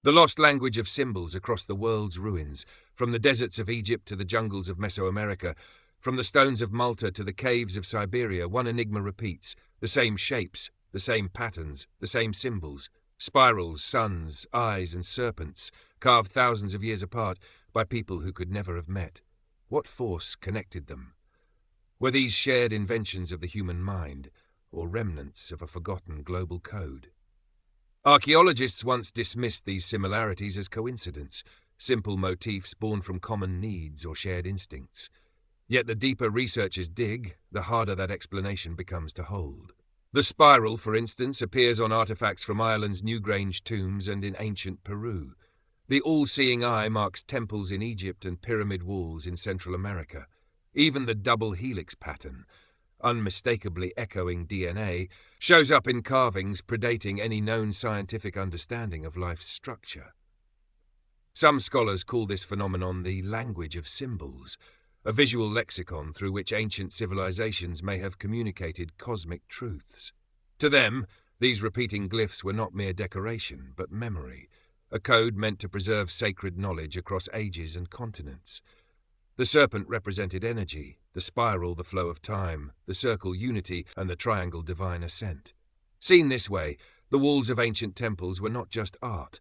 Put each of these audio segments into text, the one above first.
The lost language of symbols across the world's ruins, from the deserts of Egypt to the jungles of Mesoamerica, from the stones of Malta to the caves of Siberia, one enigma repeats: the same shapes, the same patterns, the same symbols, spirals, suns, eyes, and serpents, carved thousands of years apart by people who could never have met. What force connected them? Were these shared inventions of the human mind, or remnants of a forgotten global code? Archaeologists once dismissed these similarities as coincidence, simple motifs born from common needs or shared instincts. Yet the deeper researchers dig, the harder that explanation becomes to hold. The spiral, for instance, appears on artifacts from Ireland's Newgrange tombs and in ancient Peru. The all-seeing eye marks temples in Egypt and pyramid walls in Central America. Even the double helix pattern, unmistakably echoing DNA, shows up in carvings predating any known scientific understanding of life's structure. Some scholars call this phenomenon the language of symbols, a visual lexicon through which ancient civilizations may have communicated cosmic truths. To them, these repeating glyphs were not mere decoration, but memory, a code meant to preserve sacred knowledge across ages and continents. The serpent represented energy, the spiral the flow of time, the circle unity, and the triangle divine ascent. Seen this way, the walls of ancient temples were not just art.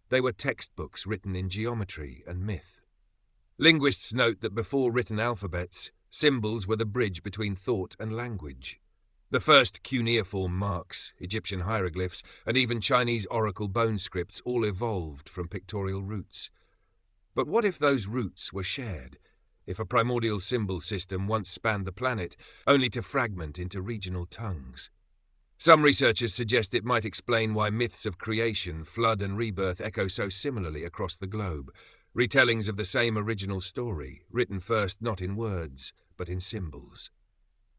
They were textbooks written in geometry and myth. Linguists note that before written alphabets, symbols were the bridge between thought and language. The first cuneiform marks, Egyptian hieroglyphs, and even Chinese oracle bone scripts all evolved from pictorial roots. But what if those roots were shared? If a primordial symbol system once spanned the planet, only to fragment into regional tongues? Some researchers suggest it might explain why myths of creation, flood, and rebirth echo so similarly across the globe, retellings of the same original story, written first not in words, but in symbols.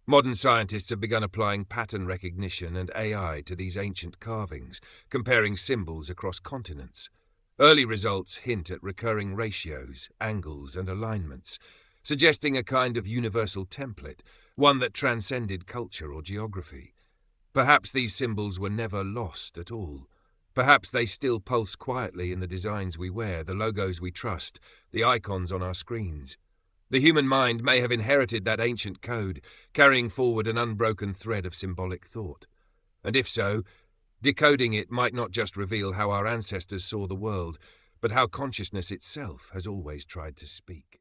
Modern scientists have begun applying pattern recognition and AI to these ancient carvings, comparing symbols across continents. Early results hint at recurring ratios, angles, and alignments, suggesting a kind of universal template, one that transcended culture or geography. Perhaps these symbols were never lost at all. Perhaps they still pulse quietly in the designs we wear, the logos we trust, the icons on our screens. The human mind may have inherited that ancient code, carrying forward an unbroken thread of symbolic thought. And if so, decoding it might not just reveal how our ancestors saw the world, but how consciousness itself has always tried to speak.